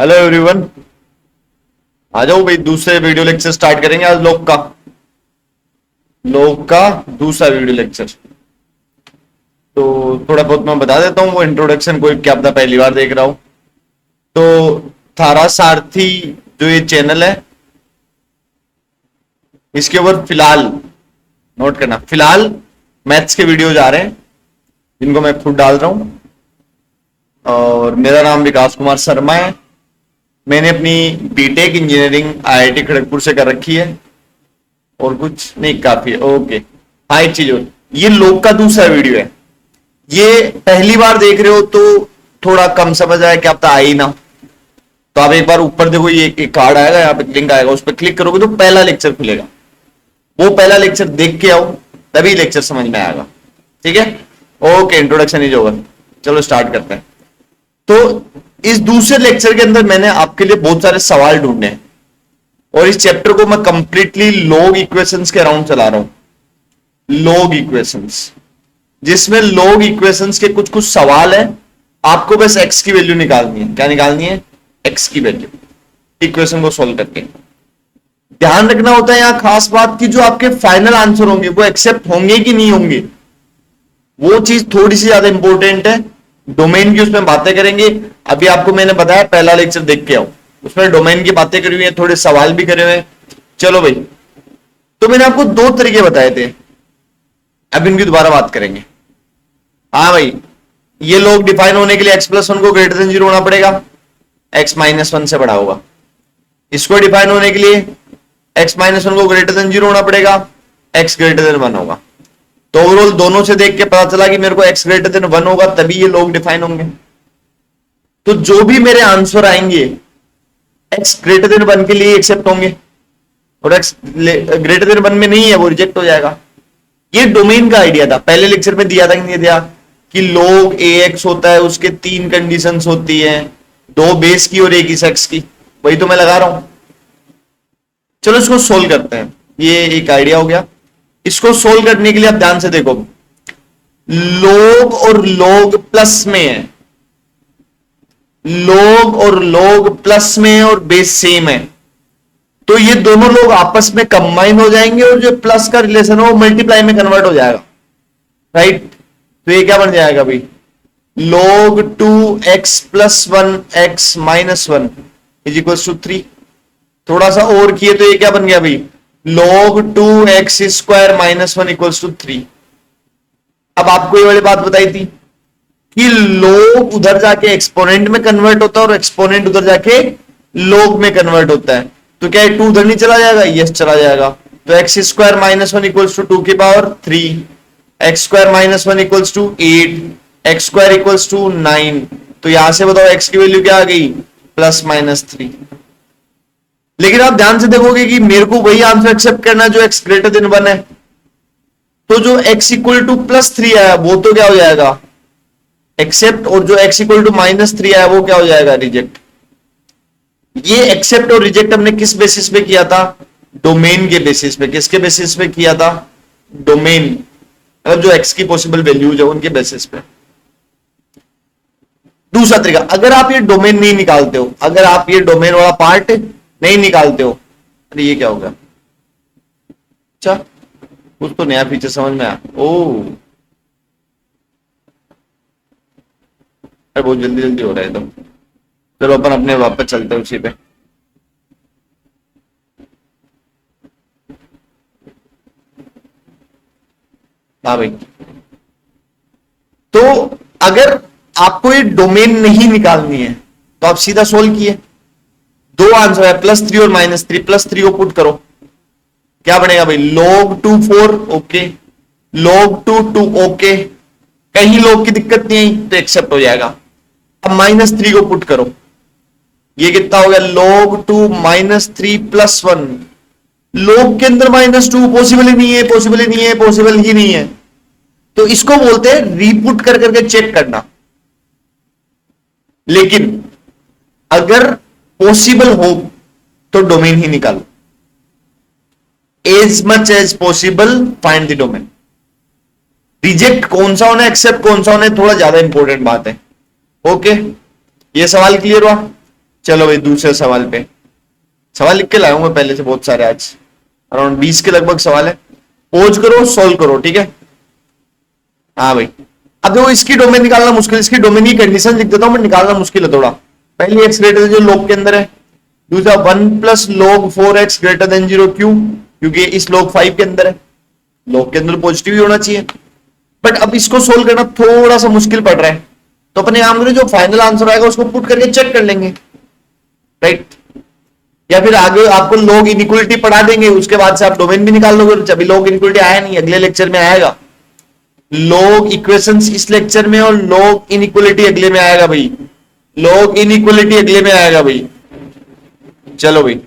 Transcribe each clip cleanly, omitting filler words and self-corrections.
Hello everyone. आ जाओ भाई, दूसरे वीडियो लेक्चर स्टार्ट करेंगे आज। लोग का दूसरा वीडियो लेक्चर। तो थोड़ा बहुत मैं बता देता हूँ, वो इंट्रोडक्शन कोई क्या पता पहली बार देख रहा हूँ। तो थारा सारथी जो ये चैनल है, इसके ऊपर फिलहाल नोट करना, फिलहाल मैथ्स के वीडियोज आ रहे हैं जिनको मैं खुद डाल रहा हूं। और मेरा नाम विकास कुमार शर्मा है। मैंने अपनी बीटेक इंजीनियरिंग आईआईटी खड़गपुर से कर रखी है। और कुछ नहीं, काफी है। ओके, हाँ एक चीज और, ये लोग का दूसरा वीडियो है। ये पहली बार देख रहे हो तो थोड़ा कम समझ आया, क्या पता आई ना। तो आप एक बार ऊपर देखो, ये एक कार्ड आएगा, यहाँ पे लिंक आएगा, उस पर क्लिक करोगे तो पहला लेक्चर खुलेगा। वो पहला लेक्चर देख के आओ, तभी लेक्चर समझ में आएगा। ठीक है, ओके। इंट्रोडक्शन इज ओवर, चलो स्टार्ट करते हैं। तो इस दूसरे लेक्चर के अंदर मैंने आपके लिए बहुत सारे सवाल ढूंढे हैं और इस चैप्टर को मैं कंप्लीटली लॉग इक्वेशंस के अराउंड चला रहा हूं। लॉग इक्वेशंस, जिसमें लॉग इक्वेशंस के कुछ कुछ सवाल है। आपको बस एक्स की वैल्यू निकालनी है। क्या निकालनी है? एक्स की वैल्यू, इक्वेशन को सोल्व करके। ध्यान रखना होता है यहां खास बात की, जो आपके फाइनल आंसर होंगे वो एक्सेप्ट होंगे कि नहीं होंगे, वो चीज थोड़ी सी ज्यादा इंपॉर्टेंट है। डोमेन की उसमें बातें करेंगे। अभी आपको मैंने बताया पहला लेक्चर देख के आओ, उसमें डोमेन की बातें करी हुई है, थोड़े सवाल भी करे हुए हैं। चलो भाई, तो मैंने आपको दो तरीके बताए थे, अब इनकी दोबारा बात करेंगे। हाँ भाई, ये लोग डिफाइन होने के लिए x+1 को ग्रेटर देन 0 होना पड़ेगा, x-1 से बड़ा होगा। इसको डिफाइन होने के लिए x-1 को ग्रेटर देन 0 होना पड़ेगा, x ग्रेटर देन 1 होगा। तो ओवरऑल दोनों से देख के पता चला कि मेरे को x ग्रेटर देन 1 होगा, तभी ये लोग डिफाइन होंगे। तो जो भी मेरे आंसर आएंगे x ग्रेटर देन 1 के लिए एक्सेप्ट होंगे, और x ग्रेटर देन 1 में नहीं है वो रिजेक्ट हो जाएगा। ये डोमेन का आइडिया था, पहले लेक्चर में दिया था कि नहीं दिया, कि log ax होता है, उसके 3 कंडीशंस होती हैं, 2 बेस की और 1 इस x की। वही तो मैं लगा रहा हूं। चलो इसको सोल्व करते हैं। ये एक आइडिया हो गया। इसको सोल्व करने के लिए आप ध्यान से देखो, log और log प्लस में है, log और log प्लस में है और बेस सेम है, तो ये दोनों लोग आपस में कंबाइन हो जाएंगे और जो प्लस का रिलेशन है वो मल्टीप्लाई में कन्वर्ट हो जाएगा। राइट, तो ये क्या बन जाएगा भाई? log 2x + 1x - 1 = 3। थोड़ा सा और किए तो ये क्या बन गया भाई? log 2x² - 1 = 3। अब आपको ये वाली बात बताई थी कि log उधर जाके एक्सपोनेंट में कन्वर्ट होता है और एक्सपोनेंट उधर जाके log में कन्वर्ट होता है। तो क्या 2 उधर नहीं चला जाएगा? यस चला जाएगा। तो x² - 1 = 2 की पावर 3, x² - 1 = 8, x² = 9। तो यहां से बताओ x की वैल्यू क्या आ गई? +-3। लेकिन आप ध्यान से देखोगे कि मेरे को वही आंसर एक्सेप्ट करना है जो x ग्रेटर देन 1 है। तो जो x = +3 आया वो तो क्या हो जाएगा? एक्सेप्ट। और जो x = -3 आया वो क्या हो जाएगा? रिजेक्ट। ये एक्सेप्ट और रिजेक्ट हमने किस बेसिस पे किया था? डोमेन के बेसिस पे। किसके बेसिस पे किया था? डोमेन, मतलब जो x की पॉसिबल वैल्यूज है उनके बेसिस पे। दूसरा तरीका, अगर आप ये डोमेन नहीं निकालते हो, अगर आप ये डोमेन वाला पार्ट नहीं निकालते हो, अरे ये क्या होगा? अच्छा, कुछ तो नया फीचर समझ में आया। ओ, अरे बहुत जल्दी जल्दी हो रहा है। तो चलो अपन अपने वापस चलते हैं उसी पे। हाँ भाई, तो अगर आपको ये डोमेन नहीं निकालनी है तो आप सीधा सोल्व किए, दो आंसर है, +3 और -3। +3 को पुट करो, क्या बनेगा भाई? log 2 4, ओके, log 2 2, ओके, कहीं log की दिक्कत नहीं आई तो एक्सेप्ट हो जाएगा। अब -3 को पुट करो, ये कितना हो गया? log 2 -3 + 1। log के अंदर -2 पॉसिबल ही नहीं है, पॉसिबल ही नहीं है, पॉसिबल ही नहीं है। तो इसको बोलते हैं रीपुट कर करके चेक करना। लेकिन अगर पॉसिबल हो तो डोमेन ही निकालो। As much as possible find the domain. Reject कौन सा होना है, एक्सेप्ट कौन सा होना है, थोड़ा ज्यादा इंपॉर्टेंट बात है। ओके, ये सवाल क्लियर हुआ? चलो भाई दूसरे सवाल पे, सवाल लिख के लाया हूं मैं पहले से बहुत सारे, आज अराउंड 20 के लगभग सवाल है। पोज करो, सोल्व करो, ठीक है। हाँ भाई, अब देखो इसकी डोमेन निकालना मुश्किल, इसकी डोमेन की कंडीशन लिख देता हूं मैं, निकालना मुश्किल है थोड़ा। पहली एक्स ग्रेटर जो लोग के अंदर है, दूसरा 1 plus log 4x greater than 0 क्यों, क्योंकि इस log 5 के अंदर है, log के अंदर पॉजिटिव ही होना चाहिए। बट अब इसको सोल्व करना थोड़ा सा मुश्किल पड़ रहा है, तो अपने काम करें, जो फाइनल आंसर आएगा उसको पुट करके चेक कर लेंगे, राइट। या फिर आगे आपको log इनइक्वलिटी पढ़ा देंगे, उसके बाद से आप डोमेन भी निकाल लोगे। अभी log इनइक्वलिटी आया नहीं, अगले लेक्चर में आएगा। log इक्वेशंस इस लेक्चर में और log इनइक्वलिटी अगले में आएगा भाई, log इनइक्वलिटी अगले में आएगा भाई। चलो भाई,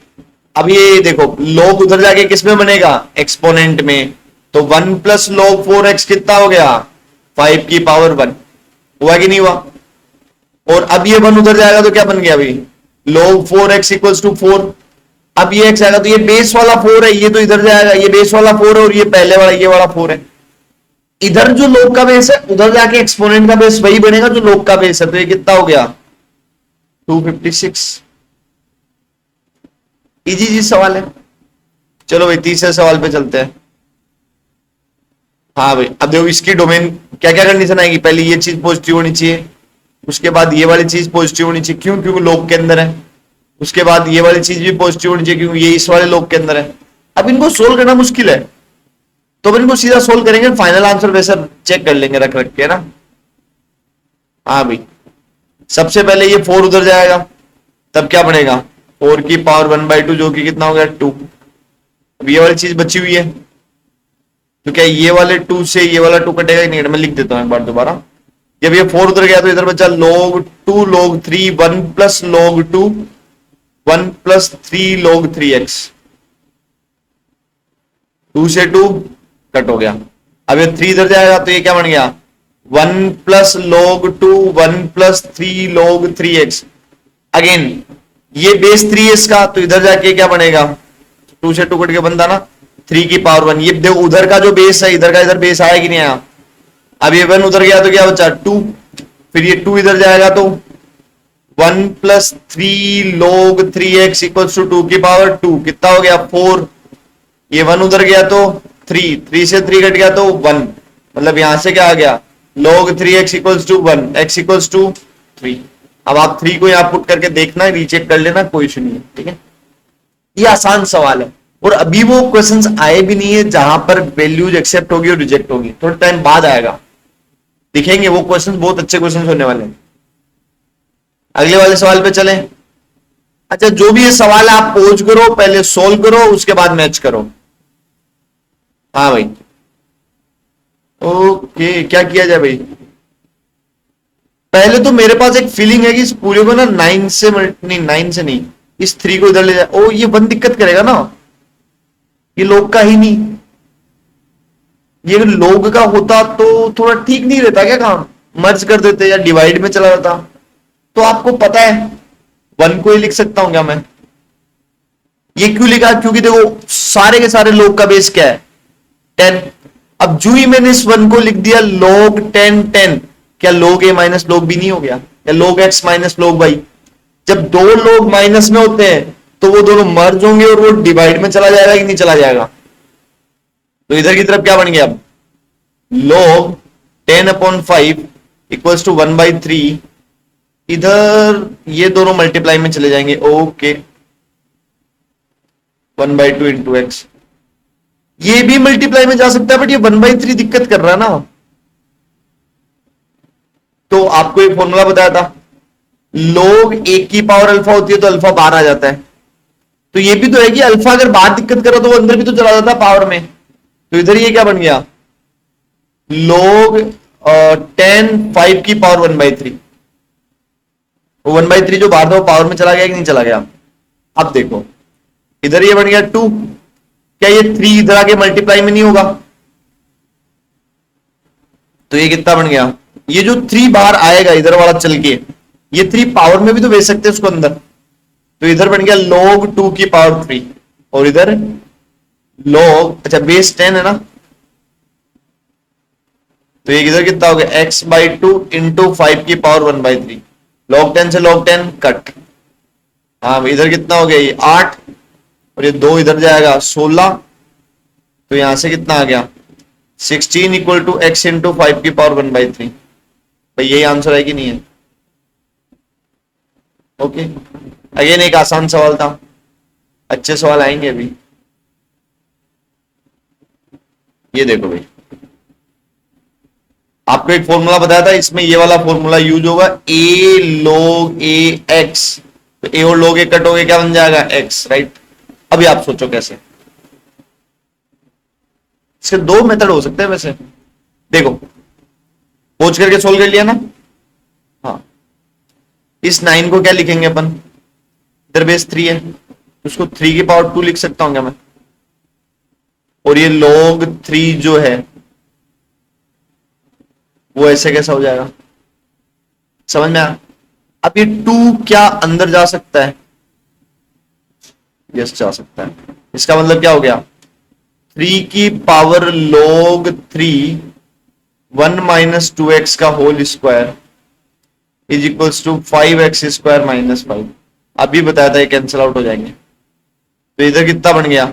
अब ये देखो log उधर जाके किस में बनेगा, एक्सपोनेंट में, तो 1 प्लस log 4x कितना हो गया, 5 की पावर 1, हुआ कि नहीं हुआ। और अब ये 1 उधर जाएगा तो क्या बन गया भाई, log 4x इक्वल्स टू 4। अब ये x आएगा तो ये बेस वाला 4 है, ये तो इधर जाएगा, ये बेस वाला 4 है, और ये पहले वाला ये वाला 4 है। इधर जो log का बेस है उधर जाके एक्सपोनेंट का बेस वही बनेगा जो log का बेस है, तो ये कितना हो गया 256। इजी जी सवाल है। चलो भाई तीसरे सवाल पे चलते हैं। हाँ भाई, अब देखो इसकी डोमेन क्या क्या कंडीशन आएगी, पहले ये चीज पॉजिटिव होनी चाहिए, उसके बाद ये वाली चीज पॉजिटिव होनी चाहिए, क्यों, क्योंकि log के अंदर है। उसके बाद ये वाली चीज भी पॉजिटिव होनी चाहिए, क्योंकि ये इस वाले log के अंदर है। अब इनको सोल्व करना मुश्किल है, तो अपन इनको सीधा सोल्व करेंगे, फाइनल आंसर वैसे चेक कर लेंगे रख रख के ना। हाँ भाई, सबसे पहले ये 4 उधर जाएगा, तब क्या बनेगा 4 की पावर 1/2, जो कि कितना हो गया 2। अब ये वाली चीज बची हुई है, तो क्या ये वाले 2 से ये वाला 2 कटेगा नहीं, मैं लिख देता हूं एक बार दोबारा। जब ये 4 उधर गया तो इधर बचा log 2 log 3 1 plus log 2 1 plus 3 log 3x, 2 से 2 कट हो गया। अब ये 3 इधर जाएगा तो ये क्या बन गया 1 plus log 2 1 plus 3 log 3x। Again ये बेस 3 है इसका, तो इधर जाके क्या बनेगा 2 से 2 कट के बनता ना 3 की पावर 1। ये देखो उधर का जो बेस है, इधर का इधर बेस आया कि नहीं आया। अब ये 1 उधर गया तो क्या बचा 2, फिर ये 2 इधर जाएगा तो 1 plus 3 log 3x equals to 2 की पावर 2, कितना हो गया 4। ये 1 उधर गया तो 3 से 3 कट गया तो 1, मतलब यहां से क्या आ गया log 3x equals to 1 x equals to 3। अब आप 3 को यहां पुट करके देखना, रीचेक कर लेना, कोई इशू नहीं है, ठीक है। ये आसान सवाल है, और अभी वो क्वेश्चंस आए भी नहीं है जहां पर वैल्यूज एक्सेप्ट होगी और रिजेक्ट होगी, थोड़ा टाइम बाद आएगा, दिखेंगे वो क्वेश्चंस, बहुत अच्छे क्वेश्चंस होने वाले हैं। अगले वाले सवाल पे चलें। अच्छा, जो भी ये सवाल है आप पोज करो, पहले सोल्व करो, उसके बाद मैच करो। हाँ भाई, ओके, क्या किया जाए भाई। पहले तो मेरे पास एक फीलिंग है कि इस पूरे को ना 9 से नहीं, 9 से नहीं, इस 3 को इधर ले जाए। ओ, ये 1 दिक्कत करेगा ना, ये log का ही नहीं, ये अगर log का होता तो थोड़ा ठीक नहीं रहता क्या, काम मर्ज कर देते या डिवाइड में चला जाता। तो आपको पता है 1 को ही लिख सकता हूं क्या मैं। ये क्यों लिखा, क्योंकि देखो सारे के सारे log का बेस क्या है 10। अब जो ही मैंने इस 1 को लिख दिया log 10 10, क्या log a minus log b नहीं हो गया, या log x minus log y। जब दो लोग माइनस में होते हैं तो वो दोनों मर्ज होंगे और वो डिवाइड में चला जाएगा कि नहीं चला जाएगा। तो इधर की तरफ क्या बन गया अब log 10/5 इक्वल्स टू 1/3, इधर ये दोनों मल्टीप्लाई में चले जाएंगे, ओके 1/2 इंटू एक्स। ये भी मल्टीप्लाई में जा सकता है, बट ये 1/3 दिक्कत कर रहा है ना। तो आपको एक फॉर्मूला बताया था, log 1 की पावर अल्फा होती है तो अल्फा बाहर आ जाता है। तो ये भी तो है कि अल्फा अगर बाहर दिक्कत कर रहा तो वो अंदर भी तो चला जाता पावर में। तो इधर ये क्या बन गया log 10 5 की पावर 1/3, वो 1/3 जो बाहर था वो पावर में चला गया कि नहीं चला गया। अब देखो इधर ये बन गया 2, क्या ये 3 इधर आके मल्टीप्लाई में नहीं होगा, तो ये कितना बन गया, ये जो 3 बाहर आएगा इधर वाला चल के, ये 3 पावर में भी तो भेज सकते हैं उसको अंदर। तो इधर बन गया log 2 की पावर 3, और इधर log, अच्छा बेस 10 है ना, तो ये इधर कितना हो गया x/2 इंटू 5 की पावर 1/3। log 10 से log 10 कट, हाँ इधर कितना हो गया, ये 8 और ये 2 इधर जाएगा 16, तो यहां से कितना आ गया 16 इक्वल टू एक्स इंटू 5 की पावर 1/3। भाई यही आंसर है कि नहीं है? ओके, अगेन एक आसान सवाल था, अच्छे सवाल आएंगे अभी। ये देखो भाई, आपको एक फॉर्मूला बताया था, इसमें ये वाला फॉर्मूला यूज होगा, ए log a x, तो ए और log a कट हो गए, क्या बन जाएगा x, राइट। अभी आप सोचो कैसे, इसके दो मेथड हो सकते हैं वैसे। देखो पोच करके सोल्व कर लिया ना, हाँ इस 9 को क्या लिखेंगे अपन, इधर बेस 3 है, उसको 3 की पावर 2 लिख सकता हूं क्या मैं, और ये log 3 जो है वो ऐसे कैसा हो जाएगा, समझ में आया? अब ये 2 क्या अंदर जा सकता है, यस जा सकता है। इसका मतलब क्या हो गया, 3 की पावर log 3 1 माइनस 2x का whole square is equals to 5x square minus 5। अभी बताया था ये कैंसिल आउट हो जाएंगे, तो इधर कितना बन गया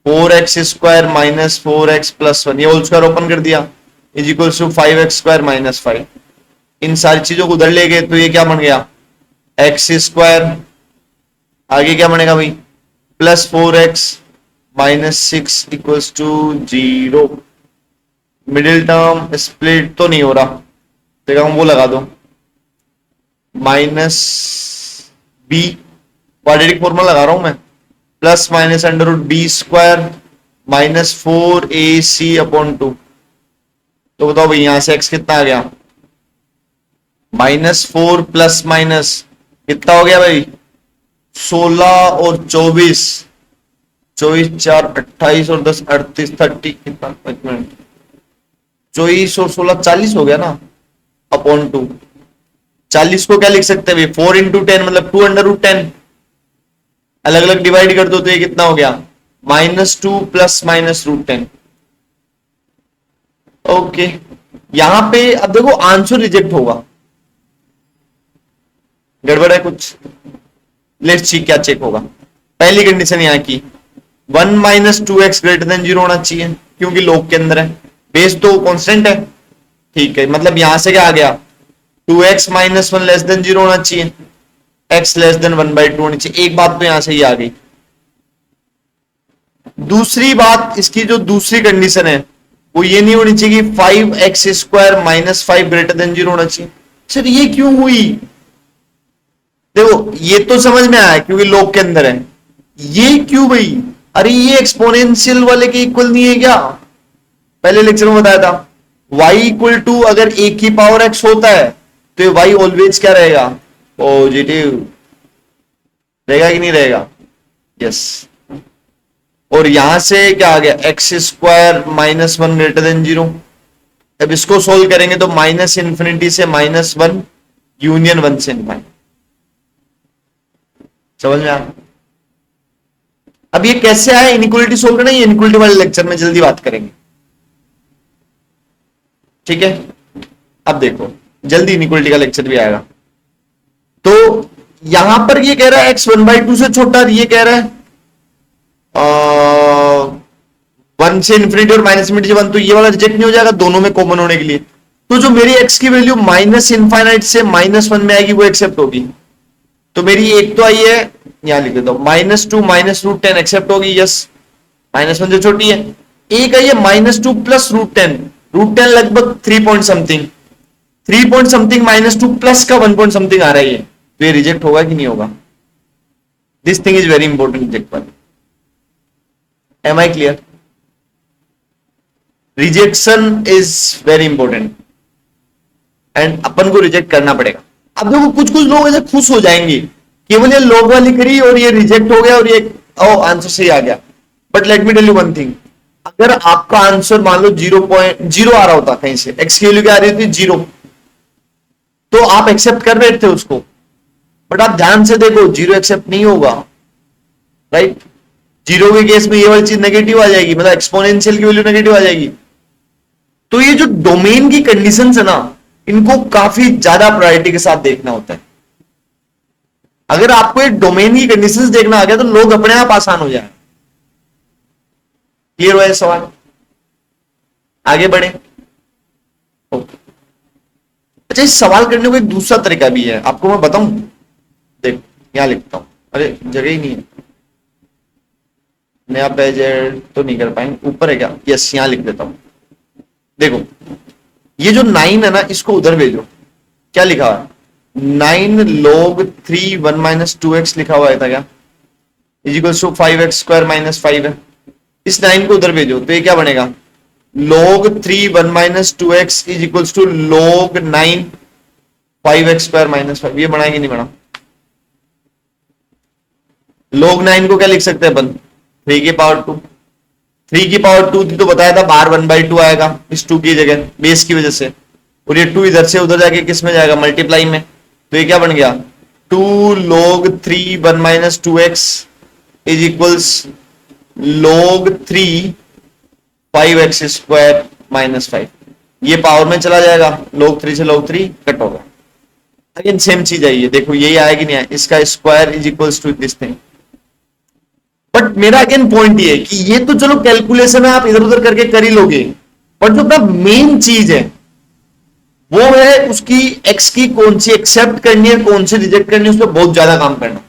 4x square minus 4x plus 1, ये होल स्क्वायर ओपन कर दिया, is equals to 5x square minus 5। इन सारी चीजों को उधर ले गए तो ये क्या बन गया x स्क्वायर, आगे क्या बनेगा भाई plus 4x minus 6 equals to 0। Middle term split तो नहीं हो रहा, तो हम वो लगा दो माइनस बी, क्वाड्रेटिक फॉर्मूला लगा रहा हूं मैं, plus minus under root B square minus 4ac upon 2। तो बताओ भाई यहां से x कितना आ गया, -4 प्लस माइनस कितना हो गया भाई 16 और 24, 24 4 28 और 10 38 30 कितना, एक मिनट, 24 और 16 40 हो गया ना, अपॉन 2। 40 को क्या लिख सकते हैं भाई 4 इंटू 10 मतलब 2 अंडर रूट 10, अलग अलग डिवाइड कर दो तो ये कितना हो गया -2 प्लस माइनस रूट 10। ओके, यहां पे अब देखो आंसर रिजेक्ट होगा, गड़बड़ है कुछ, लेट्स सी क्या चेक होगा। पहली कंडीशन यहां की 1 माइनस 2x ग्रेटर देन 0 होना चाहिए, क्योंकि log के अंदर है, बेस तो कांस्टेंट है, ठीक है, मतलब यहां से क्या आ गया 2x माइनस 1 लेस देन 0 होना चाहिए, x लेस देन 1/2 होनी चाहिए। एक बात तो यहां से ही आ गई। दूसरी बात, इसकी जो दूसरी कंडीशन है वो ये नहीं होनी चाहिए कि 5x square minus 5 greater than 0 होना चाहिए। सर ये क्यों हुई, देखो ये तो समझ में आया क्योंकि log के अंदर है, ये क्यों भाई, अरे ये एक्सपोनेंशियल वाले के इक्वल नहीं है क्या, पहले लेक्चर में बताया था y इक्वल टू अगर a की पावर x होता है तो ये y ऑलवेज क्या रहेगा पॉजिटिव रहेगा कि नहीं रहेगा, यस। और यहां से क्या आ गया x square minus 1 greater than 0। अब इसको सोल्व करेंगे तो माइनस इंफिनिटी से -1 यूनियन 1 से इनफाइनाइट, समझ में आया? अब ये कैसे आया इनइक्वालिटी सोल्व करना, ये इनइक्वालिटी वाले लेक्चर में जल्दी बात करेंगे, ठीक है। अब देखो जल्दी इनइक्वालिटी का लेक्चर भी आएगा। तो यहां पर ये कह रहा है x 1/2 से छोटा, ये कह रहा है 1 से इन्फिनिटी और माइनस इन्फिनिटी से 1, तो ये वाला रिजेक्ट नहीं हो जाएगा दोनों में कॉमन होने के लिए। तो जो मेरी x की वैल्यू माइनस इनफाइनाइट से -1 में आएगी वो एक्सेप्ट होगी। तो मेरी एक तो आई है, यहां लिख देता हूं -2 माइनस रूट 10 एक्सेप्ट होगी, यस, -1 जो छोटी है। एक आई है -2 प्लस रूट 10, रूट 10 लगभग 3 point something, 3 point something -2 plus का 1 पॉइंट समथिंग आ रहा है, तो ये रिजेक्ट होगा कि नहीं होगा। This thing is very important reject पर, am I clear? Rejection is very important and अपन को रिजेक्ट करना पड़ेगा। अब देखो कुछ कुछ लोग ऐसे खुश हो जाएंगे केवल ये log वाली करी और ये रिजेक्ट हो गया और ये आंसर सही आ गया, but let me tell you one thing, अगर आपका आंसर मान लो 0.0 आ रहा होता कहीं से, x की वैल्यू क्या आ रही थी 0, तो आप एक्सेप्ट कर रहे थे उसको, बट आप ध्यान से देखो 0 एक्सेप्ट नहीं होगा, राइट। 0 के केस में ये वाली चीज नेगेटिव आ जाएगी, मतलब एक्सपोनेंशियल की वैल्यू नेगेटिव आ जाएगी। तो ये जो डोमेन की कंडीशंस है ना, इनको काफी ज्यादा प्रायोरिटी के साथ देखना होता है। अगर आपको एक डोमेन की कंडीशंस देखना आ गया तो लोग अपने आप आसान हो जाए। क्लियर हुआ ये सवाल? आगे बढ़े। ओके। अच्छा, इस सवाल करने को एक दूसरा तरीका भी है, आपको मैं बताऊं। देखो यहां लिखता हूं, अरे जगह ही नहीं है, नया पेज ऐड तो नहीं कर पाएंगे, ऊपर है क्या? यस, यहां लिख देता हूं। देखो ये जो 9 है ना, इसको उधर भेजो। क्या लिखा हुआ है? 9 log 3 1 माइनस 2x लिखा हुआ है था क्या? Is equal to 5x square minus 5 है। इस 9 को उधर भेजो तो ये क्या बनेगा? log 3 1 minus 2x is equal to log 9 5x square minus 5। ये बनाएंगे नहीं बना? log 9 को क्या लिख सकते हैं अपन? 3 की पावर 2। 3 की पावर 2 थी तो बताया था बार 1/2 आएगा इस 2 की जगह, बेस की वजह से। और ये 2 इधर से उधर जाके किस में जाएगा? मल्टीप्लाई में। तो ये क्या बन गया? 2 log 3 1 minus 2x is equals log 3 5x square minus 5। ये पावर में चला जाएगा, log 3 से log 3 कट होगा। अगेन सेम चीज है ये, देखो यही आएगी नहीं आए, इसका square is equals to this thing. But मेरा अगेन पॉइंट ये है कि ये तो चलो कैलकुलेशन है, आप इधर उधर करके कर ही लोगे, बट जो अपना मेन चीज है वो है उसकी एक्स की कौन सी एक्सेप्ट करनी है, कौन सी रिजेक्ट करनी है, उस पर बहुत ज्यादा काम करना।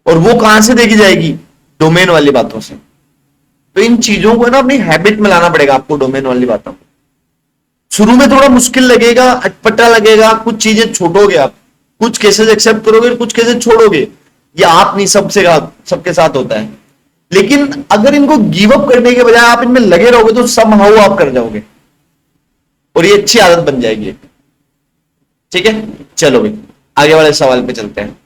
और वो कहां से देखी जाएगी? डोमेन वाली बातों से। तो इन चीजों को ना अपनी हैबिट में लाना पड़ेगा आपको, डोमेन वाली बातों। शुरू में थोड़ा मुश्किल लगेगा, अटपटा लगेगा, कुछ चीजें छोड़ोगे आप, कुछ केसेस एक्सेप्ट करोगे, कुछ केसेस छोड़ोगे। ये आप नहीं, सबके साथ होता है। लेकिन अगर इनको गिव अप करने के बजाय आप इनमें लगे रहोगे तो समहाउ आप कर जाओगे और ये अच्छी आदत बन जाएगी। ठीक है, चलो भाई आगे वाले सवाल पे चलते हैं।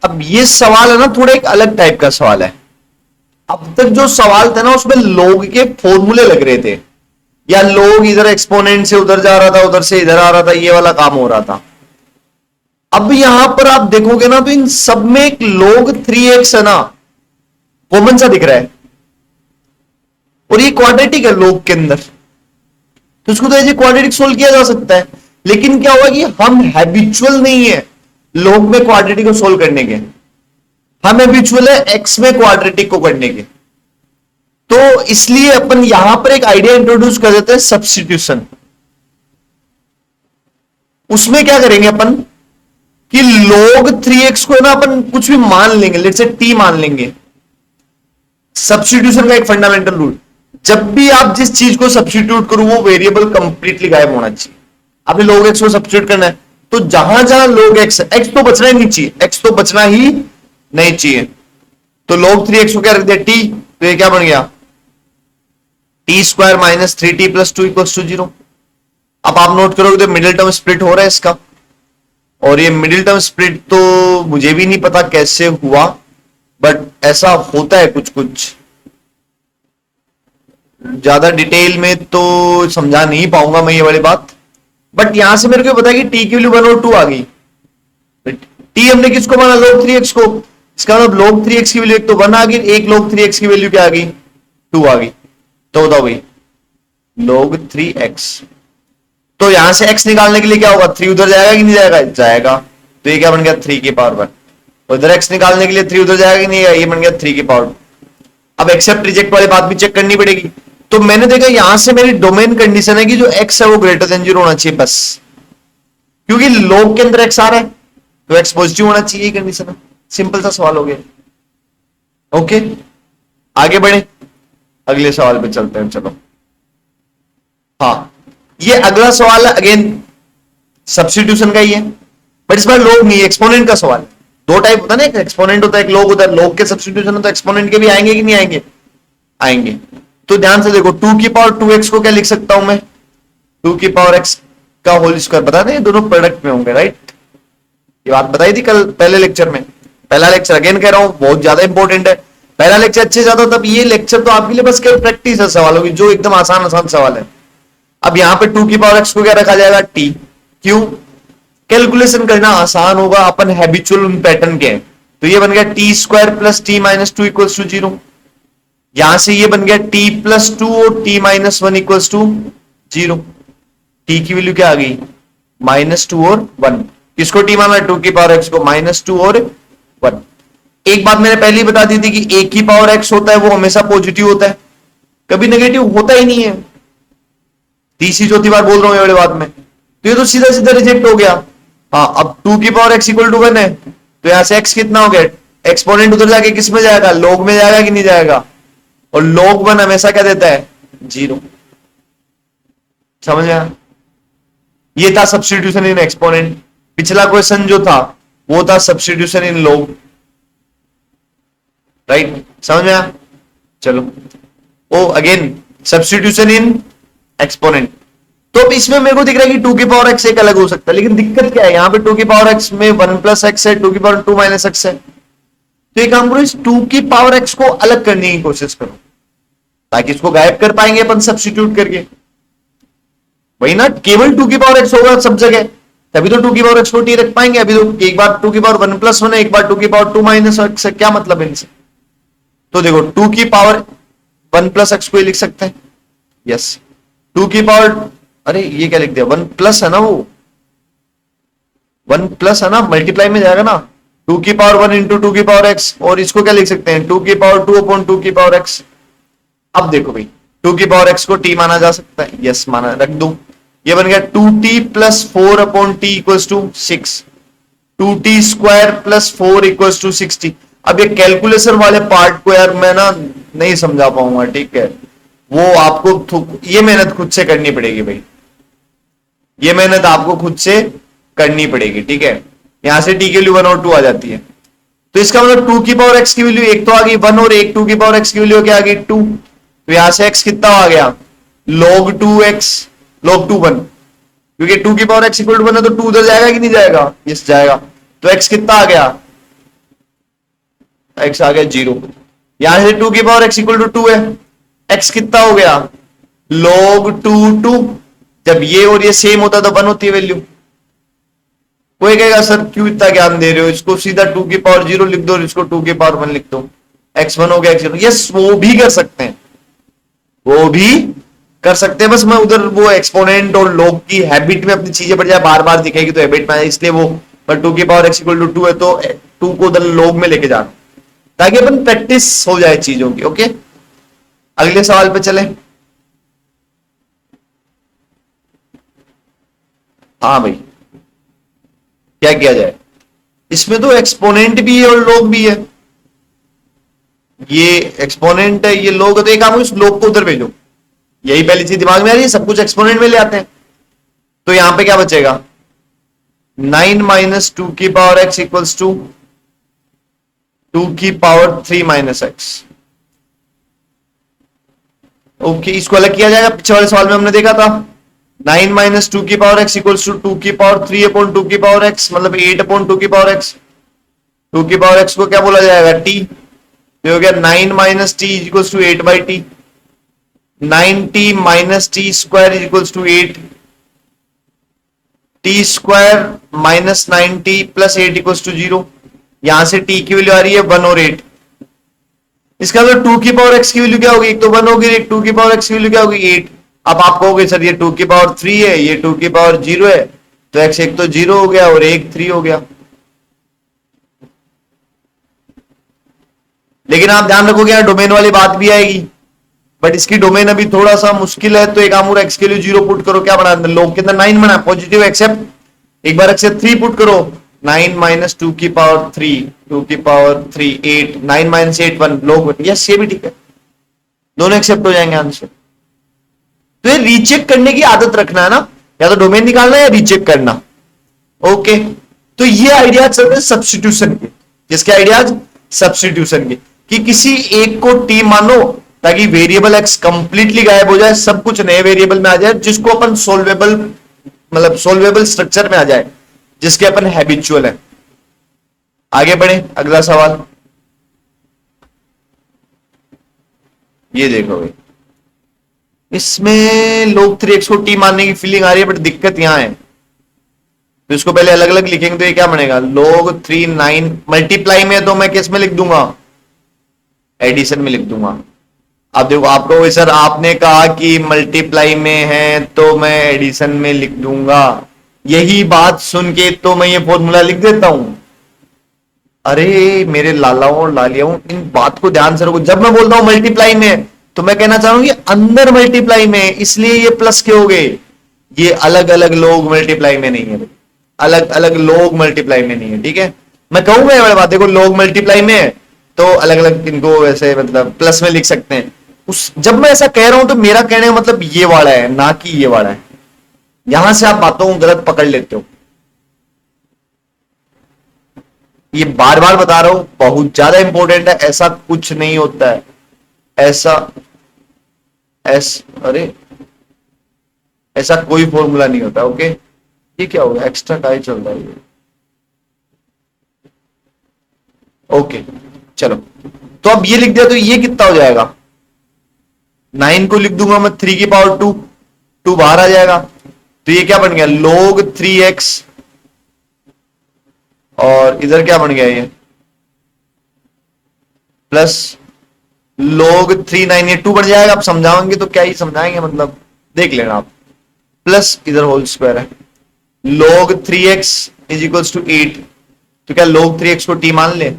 अब ये सवाल है ना थोड़ा एक अलग टाइप का सवाल है। अब तक जो सवाल थे ना उसमें लोग के फॉर्मूले लग रहे थे, या लोग इधर एक्सपोनेंट से उधर जा रहा था, उधर से इधर आ रहा था, ये वाला काम हो रहा था। अब यहां पर आप देखोगे ना तो इन सब में एक log 3x है ना, कॉमन सा दिख रहा है, और ये क्वाड्रेटिक है log के अंदर, तो इसको तो ऐसे क्वाड्रेटिक सोल्व किया जा सकता है। लेकिन क्या हुआ कि हम हैबिचुअल नहीं है log में क्वाड्रेटिक को सोल्व करने के, हम हैबिचुअल है x में क्वाड्रेटिक को करने के। तो इसलिए अपन यहां पर एक आइडिया इंट्रोड्यूस कर देते हैं, सब्स्टिट्यूशन। उसमें क्या करेंगे अपन कि log 3x को ना अपन कुछ भी मान लेंगे, लेट्स से t मान लेंगे। सब्स्टिट्यूशन का एक फंडामेंटल रूल, जब भी आप जिस चीज को सब्स्टिट्यूट करो वो वेरिएबल कंप्लीटली गायब होना चाहिए। आपने log x को सब्स्टिट्यूट करना है तो जहां जहां log x तो बचना ही नहीं चाहिए, x तो बचना ही नहीं चाहिए। तो log 3x को क्या रख दिया? t, तो ये क्या बन गया? t square minus 3t plus 2 equals to 0। अब आप नोट करोगे तो मिडिल टर्म स्प्लिट हो रहा है इसका, और ये मिडिल टर्म स्प्लिट तो मुझे भी नहीं पता कैसे हुआ, बट ऐसा होता है कुछ कुछ। ज्यादा डिटेल में तो समझा नहीं पाऊंगा मैं ये वाली बात, बट यहां से मेरे को पता है कि t की वैल्यू 1 और 2 आ गई। t हमने किसको माना? log 3x को। इसका मतलब log 3x की वैल्यू एक तो 1 आ गई, एक log 3x की वैल्यू क्या आ गई? 2 आ गई। तो बताओ भाई log 3x, तो यहां से x निकालने के लिए क्या होगा? 3 उधर जाएगा कि नहीं जाएगा? जाएगा। तो ये क्या बन गया? 3 की पावर 1। और इधर x निकालने के लिए 3 उधर जाएगा कि नहीं? ये बन गया 3 की पावर 2। अब एक्सेप्ट रिजेक्ट वाली बात भी चेक करनी पड़ेगी। तो मैंने देखा यहां से मेरी डोमेन कंडीशन है कि जो x है वो ग्रेटर देन 0 होना चाहिए बस, क्योंकि log के अंदर x आ रहा है तो x पॉजिटिव होना चाहिए, कंडीशन है। सिंपल सा सवाल हो गया। ओके, आगे बढ़े, अगले सवाल पे चलते हैं। चलो, हाँ ये अगला सवाल है, अगेन सब्स्टिट्यूशन का ही है, बट इस बार log नहीं, एक्सपोनेंट का सवाल है। दो टाइप होता है ना, एक एक्सपोनेंट होता है, एक log होता है। log के सब्स्टिट्यूशन हो तो एक्सपोनेंट के भी आएंगे कि नहीं आएंगे? आएंगे। तो ध्यान से देखो, 2 की पावर 2x को क्या लिख सकता हूं मैं? 2 की पावर x का होल स्क्वायर। बता दें दोनों प्रोडक्ट में होंगे, राइट? ये बात बताई थी कल पहले लेक्चर में। पहला लेक्चर अगेन कह रहा हूं बहुत ज्यादा इंपॉर्टेंट है। पहला लेक्चर अच्छे से आता, तब ये लेक्चर तो आपके लिए बस केवल प्रैक्टिस है सवालों की, जो एकदम आसान आसान सवाल है। अब यहां पे 2 की पावर x को क्या रखा जाएगा? t। क्यों? कैलकुलेशन करना आसान होगा, अपन हैबिचुअल पैटर्न के हैं। तो ये बन गया t square plus t minus 2 equals to 0। यहां से ये बन गया t प्लस 2 और t minus 1 equals to 0। T की वैल्यू क्या आ गई, -2 और 1। किसको टी माना, 2 की पावर x को, -2 और 1। एक बात मैंने पहले ही बता दी थी कि 1 की पावर x होता है वो हमेशा पॉजिटिव होता है, कभी नेगेटिव होता ही नहीं है। तीसरी चौथी बार बोल रहा हूं ये वाली बात में, तो ये तो सीधा सीधा रिजेक्ट हो गया। हाँ, अब 2 की पावर x इक्वल टू 1 है, तो यहां से x कितना हो गया, एक्सपोनेंट उधर जाके किस में जाएगा, लॉग में जाएगा कि नहीं जाएगा, और log 1 हमेशा क्या देता है, 0। समझ में आया? ये था सब्स्टिट्यूशन इन एक्सपोनेंट। पिछला क्वेश्चन जो था वो था सब्स्टिट्यूशन इन log, राइट? समझ में आया? चलो, ओ अगेन सब्स्टिट्यूशन इन एक्सपोनेंट। तो अब इसमें मेरे को दिख रहा है कि 2 की पावर x एक अलग हो सकता है, लेकिन दिक्कत क्या है, यहां पे 2 की पावर x में 1 प्लस x है, 2 की पावर 2 माइनस x है। तो एक काम करो, इस 2 की पावर x को अलग करने की कोशिश करो, ताकि इसको गायब कर पाएंगे अपन सब्स्टिट्यूट करके। वही ना, केवल 2 की पावर x होगा सब जगह, तभी तो 2 की पावर x को t रख पाएंगे। अभी तो एक बार 2 की पावर 1 प्लस 1 है, एक बार 2 की पावर 2 माइनस x है, क्या मतलब है इनसे? तो देखो 2 की पावर 1 प्लस x को ही लिख सकते हैं, यस। 2 की पावर, अरे ये क्या लिख दिया, 1 प्लस है ना, वो 1 प्लस है ना, मल्टीप्लाई में जाएगा ना, 2 की पावर 1 इंटू 2 की पावर x, और इसको क्या लिख सकते हैं, 2 की पावर 2 अपॉन 2 की पावर x। अब देखो भाई, 2 की पावर x को t माना जा सकता है, यस माना, रख दो। ये बन गया 2t plus 4 upon t equals to 6, 2t square plus 4 equals to 60। अब ये कैलकुलेशन वाले पार्ट को यार मैं ना नहीं समझा पाऊंगा, ठीक है, वो आपको ये मेहनत खुद से करनी पड़ेगी भाई, ये मेहनत आपको खुद से करनी पड़ेगी, ठीक है। यहां से t की वैल्यू 1 और 2 आ जाती है, तो इसका मतलब 2 की पावर x की वैल्यू एक तो आ गई 1, और एक 2 की पावर x की वैल्यू क्या आ गई 2। तो यहां से x कितना आ गया, log 2x, log 2 1, क्योंकि 2 की पावर x इक्वल टू 1 है, तो 2 उधर जाएगा कि नहीं जाएगा, यस जाएगा। तो x कितना आ गया, x आ गया 0। यहां से 2 की पावर x इक्वल टू 2 है, x कितना हो गया, log 2 जब ये और ये सेम होता तो 1 होती है वैल्यू। कोई कहेगा सर क्यों इतना ज्ञान दे रहे हो, इसको सीधा 2 की पावर 0 लिख दो और इसको 2 की पावर 1 लिख दो, x1 हो गया x0। यस, वो भी कर सकते हैं, वो भी कर सकते हैं, बस मैं उधर वो एक्सपोनेंट और log की हैबिट में अपनी चीजें बढ़ जाए, बार बार दिखेगी तो हैबिट में, इसलिए वो 2 की पावर x इक्वल टू 2 है तो 2 को उधर log में लेके जाना, ताकि अपन प्रैक्टिस हो जाए चीजों की। ओके, अगले सवाल पे चले। हाँ भाई, क्या किया जाए, इसमें तो एक्सपोनेंट भी है और log भी है, ये एक्सपोनेंट है ये log है, तो एक काम इस log को उधर भेजो, यही पहली चीज दिमाग में आ रही है, सब कुछ एक्सपोनेंट में ले आते हैं। तो यहां पे क्या बचेगा, 9 माइनस 2 की पावर x इक्वल्स टू 2 की पावर 3 माइनस एक्स। ओके, इसको अलग किया जाएगा, पिछले वाले सवाल में हमने देखा था 9 माइनस 2 की पावर x इक्वल्स टू 2 की पावर 3 अपॉन 2 की पावर x, मतलब 8 अपॉन 2 की पावर x। 2 की पावर x को क्या बोला जाएगा, t, तो हो गया 9 minus T equals to 8 by T, 9t minus T square equals to 8, T square minus 9t plus 8 equals to 0। यहां से t की वैल्यू आ रही है 1 और 8। इसका मतलब 2 की पावर x की वैल्यू क्या होगी, एक तो 1 होगी, एक 2 की पावर x की वैल्यू क्या होगी 8। अब आप कहोगे सर ये 2 की पावर 3 है, ये 2 की पावर 0 है, तो x एक तो 0 हो गया और एक 3 हो गया। लेकिन आप ध्यान रखोगे यार डोमेन वाली बात भी आएगी, बट इसकी डोमेन अभी थोड़ा सा मुश्किल है, तो एक आमूर x के लिए 0 पुट करो, क्या बना log के अंदर 9 बना, पॉजिटिव एक्सेप्ट, एक बार एक्सेप्ट 3 पुट करो, 9 माइनस 2 की पावर 3, 2 की पावर 3 8, 9 माइनस 8 1 log 1, यस ये भी ठीक है, दोनों एक्सेप्ट हो जाएंगे आंसर। तो ये रीचेक करने की आदत रखना है ना, या तो डोमेन निकालना है या रीचेक करना। ओके, तो ये आइडिया चल रहे सब्स्टिट्यूशन के, जिसके आइडियाज सब्स्टिट्यूशन के, कि किसी एक को टी मानो ताकि वेरिएबल एक्स कंप्लीटली गायब हो जाए, सब कुछ नए वेरिएबल में आ जाए, जिसको अपन सोल्वेबल, मतलब सोल्वेबल स्ट्रक्चर में आ जाए, जिसके अपन हैबिचुअल है। आगे बढ़े, अगला सवाल ये देखो भाई, इसमें log 3x को t मानने की फीलिंग आ रही है, बट दिक्कत यहां है, तो इसको पहले अलग अलग लिखेंगे तो ये क्या बनेगा, log 3 9, मल्टीप्लाई में तो मैं किस में लिख दूंगा, एडिशन में लिख दूंगा। अब देखो आपको वही सर आपने कहा कि मल्टीप्लाई में है तो मैं एडिशन में लिख दूंगा, यही बात सुन के तो मैं ये फॉर्मूला लिख देता हूं। अरे मेरे लालाओं और लालियाओं, इन बात को ध्यान से रखो। जब मैं बोलता हूं मल्टीप्लाई में तो मैं कहना चाहूंगी अंदर मल्टीप्लाई में, इसलिए ये प्लस के हो गए। ये अलग अलग लोग मल्टीप्लाई में नहीं है भाई, अलग अलग लोग मल्टीप्लाई में नहीं है, ठीक है। मैं कहूंगा ये वाली बात, देखो लोग मल्टीप्लाई में है तो अलग अलग इनको वैसे मतलब प्लस में लिख सकते हैं। उस जब मैं ऐसा कह रहा हूं तो मेरा कहने का मतलब ये वाला है, ना कि ये वाला है। यहां से आप बातों को गलत पकड़ लेते हो। ये बार बार बता रहा हूं, बहुत ज्यादा इंपॉर्टेंट है। ऐसा कुछ नहीं होता है, ऐसा अरे ऐसा कोई फॉर्मूला नहीं होता। ओके, ये क्या हो गया, एक्स्ट्रा का ही चल रहा है। ओके चलो, तो अब ये लिख दिया तो ये कितना हो जाएगा, 9 को लिख दूंगा मैं 3 की पावर 2, 2 बाहर आ जाएगा। तो ये क्या बन गया, log 3x, और इधर क्या बन गया ये प्लस log 3 9, ये 2 बढ़ जाएगा। आप समझाओगे तो क्या ही समझाएंगे, मतलब देख लेना आप। प्लस इधर होल स्क्वायर है, log 3x is equals to 8। तो क्या log 3x को t मान ले,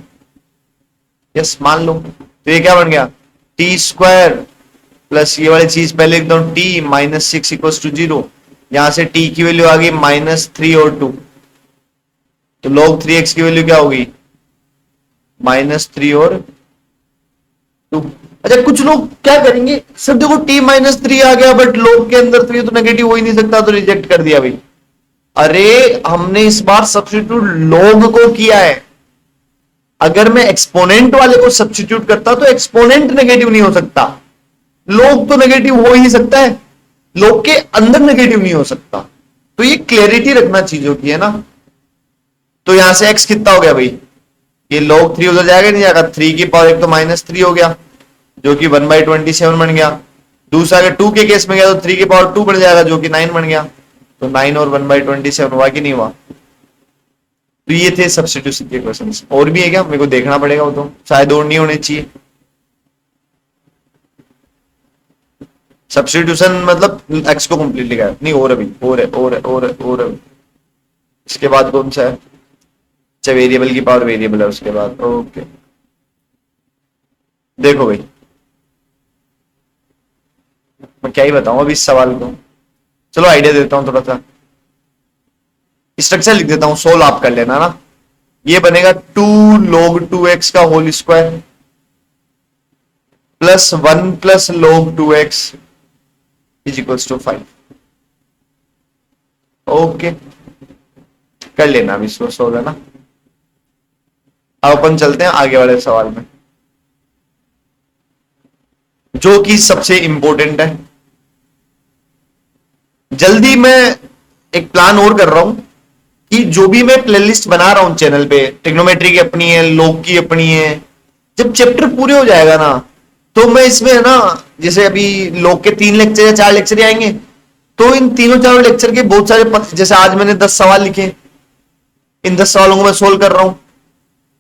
यस मान लो। तो ये क्या बन गया, टी स्क्वायर प्लस ये वाली चीज पहले एकदम t माइनस 6 इक्वल्स टू 0। यहां से t की वैल्यू आ गई -3 और 2, तो log 3x की वैल्यू क्या होगी, -3 और 2। अच्छा कुछ लोग क्या करेंगे, सर देखो t -3 आ गया बट log के अंदर तो ये तो नेगेटिव हो ही नहीं सकता, तो रिजेक्ट कर दिया भाई। अरे हमने इस बार सब्स्टिट्यूट log को किया है, अगर मैं एक्सपोनेंट वाले को सब्स्टिट्यूट करता तो एक्सपोनेंट नेगेटिव नहीं हो सकता, log तो नेगेटिव हो ही सकता है, log के अंदर नेगेटिव नहीं हो सकता। तो ये क्लैरिटी रखना चीजों की है ना। तो यहां से x कितना हो गया भाई, ये log 3 उधर जाएगा नहीं जाएगा, 3 की पावर 1 तो -3 हो गया जो कि 1/27 बन गया। दूसरा अगर 2 के केस में गया तो 3 की पावर 2 बढ़ जाएगा जो कि 9 बन गया। तो 9 और 1/27 हुआ कि नहीं हुआ। तो ये थे सब्स्टिट्यूशन के क्वेश्चंस। और भी है क्या, मेरे को देखना पड़ेगा, वो तो शायद और नहीं होने चाहिए। सब्स्टिट्यूशन मतलब x को कंप्लीटली गया नहीं, और अभी और इसके बाद कौन सा है, अच्छा वेरिएबल की पावर वेरिएबल है उसके बाद। ओके देखो भाई, मैं क्या ही बताऊं अभी इस सवाल को, चलो आइडिया देता हूं थोड़ा सा, स्ट्रक्चर लिख देता हूं, सोल्व आप कर लेना ना। ये बनेगा 2 log 2x का whole square plus 1 plus log 2x is equals to 5। Okay कर लेना अभी इसको सोल्व, है ना। अब अपन चलते हैं आगे वाले सवाल में, जो कि सबसे इंपॉर्टेंट है। जल्दी मैं एक प्लान और कर रहा हूं कि जो भी मैं प्लेलिस्ट बना रहा हूं चैनल पे, ट्रिग्नोमेट्री की अपनी है, log की अपनी है, जब चैप्टर पूरे हो जाएगा ना तो मैं इसमें है ना, जैसे अभी log के 3 लेक्चर या 4 लेक्चर आएंगे, तो इन तीनों 4 लेक्चर के बहुत सारे जैसे आज मैंने 10 सवाल लिखे, इन 10 सवालों को मैं सोल्व कर रहा हूं।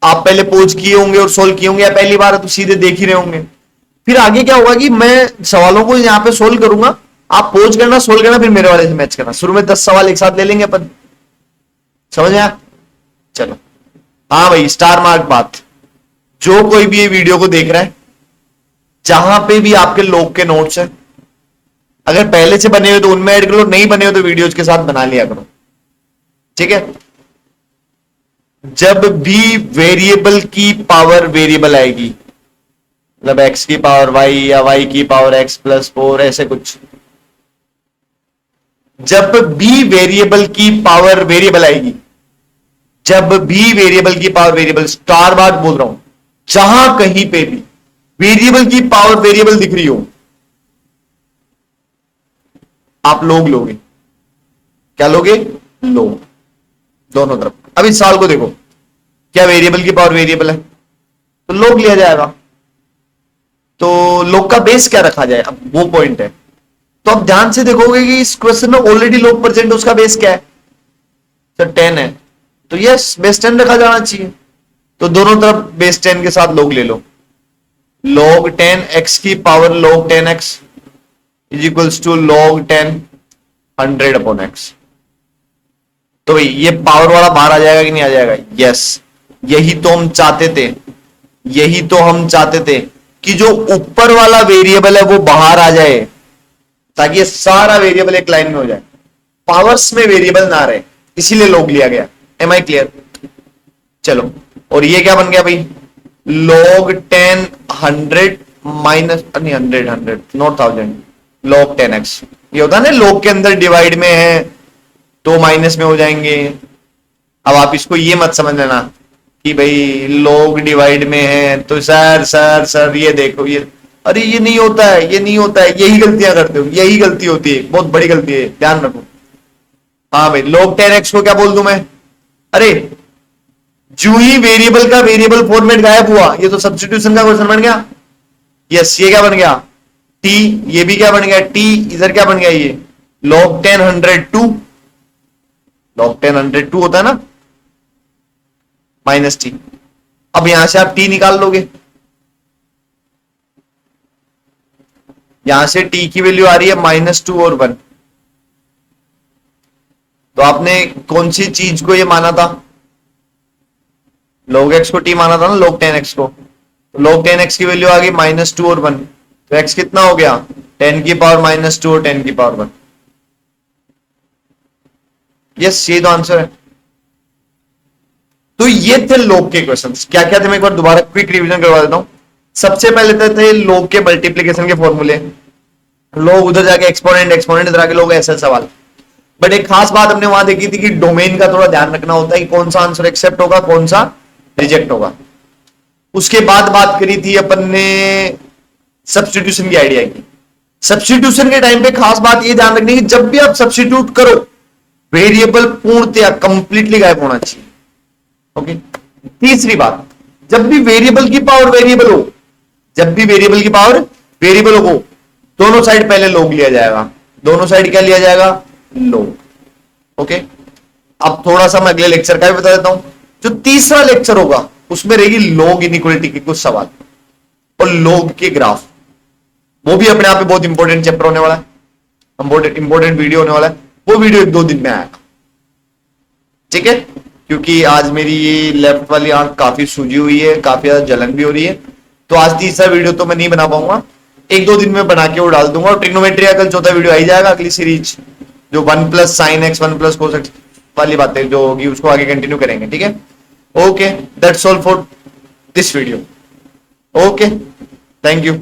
आप पहले पोज किए होंगे और सोल्व किए होंगे, या पहली बार है तो सीधे देख ही रहे होंगे। फिर आगे क्या होगा कि मैं सवालों को यहां पे सोल्व करूंगा, आप पोज करना, सोल्व करना, फिर मेरे वाले से मैच करना। शुरू में 10 सवाल एक साथ ले लेंगे अपन, समझ आया। चलो हाँ भाई, स्टार मार्क बात, जो कोई भी ये वीडियो को देख रहा है, जहां पे भी आपके log के नोट्स हैं, अगर पहले से बने हुए तो उनमें ऐड कर लो, नहीं बने हो तो वीडियोज के साथ बना लिया करो, ठीक है। जब भी वेरिएबल की पावर वेरिएबल आएगी, मतलब x की पावर y या y की पावर x प्लस 4 ऐसे कुछ, जब भी वेरिएबल की पावर वेरिएबल आएगी, जब भी वेरिएबल की पावर वेरिएबल, स्टार बात बोल रहा हूं, जहां कहीं पे भी वेरिएबल की पावर वेरिएबल दिख रही हो, आप लोग लोगे, क्या लोगे, लोग, दोनों तरफ। अब इस सवाल को देखो, क्या वेरिएबल की पावर वेरिएबल है तो लोग लिया जाएगा, तो लोग का बेस क्या रखा जाए, अब वो पॉइंट है। तो अब ध्यान से देखोगे कि इस क्वेश्चन में ऑलरेडी लोग प्रेजेंट है, उसका बेस क्या है, सर 10 है, तो यस बेस 10 रखा जाना चाहिए। तो दोनों तरफ बेस 10 के साथ लोग ले लो, log 10 x की power log 10 x is equals to log 10 100 upon x। तो भाई ये पावर वाला बाहर आ जाएगा कि नहीं आ जाएगा? यस, यही तो हम चाहते थे, यही तो हम चाहते थे कि जो ऊपर वाला वेरिएबल है वो बाहर आ जाए, ताकि ये सारा वेरिएबल एक लाइन में हो जाए, पावर्स में वेरिएबल ना रहे, इसीलिए log लिया गया। Am I clear? चलो, और ये क्या बन गया भाई? log 10 100 माइनस नहीं 100 नॉट 1000 log 10x। ये होता है ना log के अंदर डिवाइड में है तो माइनस में हो जाएंगे। अब आप इसको ये मत समझ लेना कि भाई log डिवाइड में है तो सर सर सर ये देखो ये, अरे ये नहीं होता है, ये नहीं होता है, यही गलतियां करते हो, यही गलती होती है, बहुत बड़ी गलती है, ध्यान रखो। हाँ भाई, log 10x को क्या बोल दूं मैं? अरे जो ही वेरिएबल का वेरिएबल फॉर्मेट गायब हुआ, ये तो सब्स्टिट्यूशन का क्वेश्चन बन गया। यस, ये क्या बन गया? t, ये भी क्या बन गया? t, इधर क्या बन गया? ये log 10 102, log 10 102 होता है ना, माइनस टी। अब यहां से आप t निकाल लोगे, यहां से t की वैल्यू आ रही है -2 और 1। तो आपने कौन सी चीज को ये माना था? log x को t माना था ना, log 10x को। तो log 10x की वैल्यू आ गई -2 और 1, तो x कितना हो गया? 10 की पावर -2 और 10 की पावर 1। यस, ये तो आंसर है। तो ये थे log के क्वेश्चंस। क्या क्या थे मैं एक बार दोबारा क्विक रिवीजन करवा देता हूं। सबसे पहले थे log के मल्टीप्लीकेशन के फॉर्मूले, log उधर जाके एक्सपोनेंट, एक्सपोनेंट इधर आके log, ऐसे सवाल। बट एक खास बात हमने वहां देखी थी कि डोमेन का थोड़ा ध्यान रखना होता है कि कौन सा आंसर एक्सेप्ट होगा, कौन सा रिजेक्ट होगा। उसके बाद बात करी थी अपन ने सब्स्टिट्यूशन की आइडिया की। सब्स्टिट्यूशन के टाइम पे खास बात ये ध्यान रखनी कि जब भी आप सब्स्टिट्यूट करो, वेरिएबल पूर्णतया कंप्लीटली गायब होना चाहिए। ओके। तीसरी बात, जब भी वेरिएबल की पावर वेरिएबल हो, जब भी वेरिएबल की पावर वेरिएबल हो, दोनों साइड पहले log लिया जाएगा। दोनों साइड क्या लिया जाएगा? log। ओके। अब थोड़ा सा मैं अगले लेक्चर का भी बता देता हूं। जो तीसरा लेक्चर होगा उसमें रहेगी log इनइक्वालिटी के कुछ सवाल और log के ग्राफ। वो भी अपने आप में बहुत इंपॉर्टेंट चैप्टर होने वाला है, इंपॉर्टेंट वीडियो होने वाला है। वो वीडियो 1-2 दिन में आएगा, ठीक है? क्योंकि आज मेरी ये लेफ्ट वाली आंख काफी सूजी हुई है, काफी ज्यादा जलन भी हो रही है, तो आज तीसरा वीडियो तो मैं नहीं बना पाऊंगा। 1-2 दिन में बना के वो डाल दूंगा। और ट्रिग्नोमेट्री का कल चौथा वीडियो आ ही जाएगा अगली सीरीज, जो 1 + sin x 1 + cos x वाली बातें जो होगी उसको आगे कंटिन्यू करेंगे, ठीक है? Okay, that's all for this video. Okay, thank you.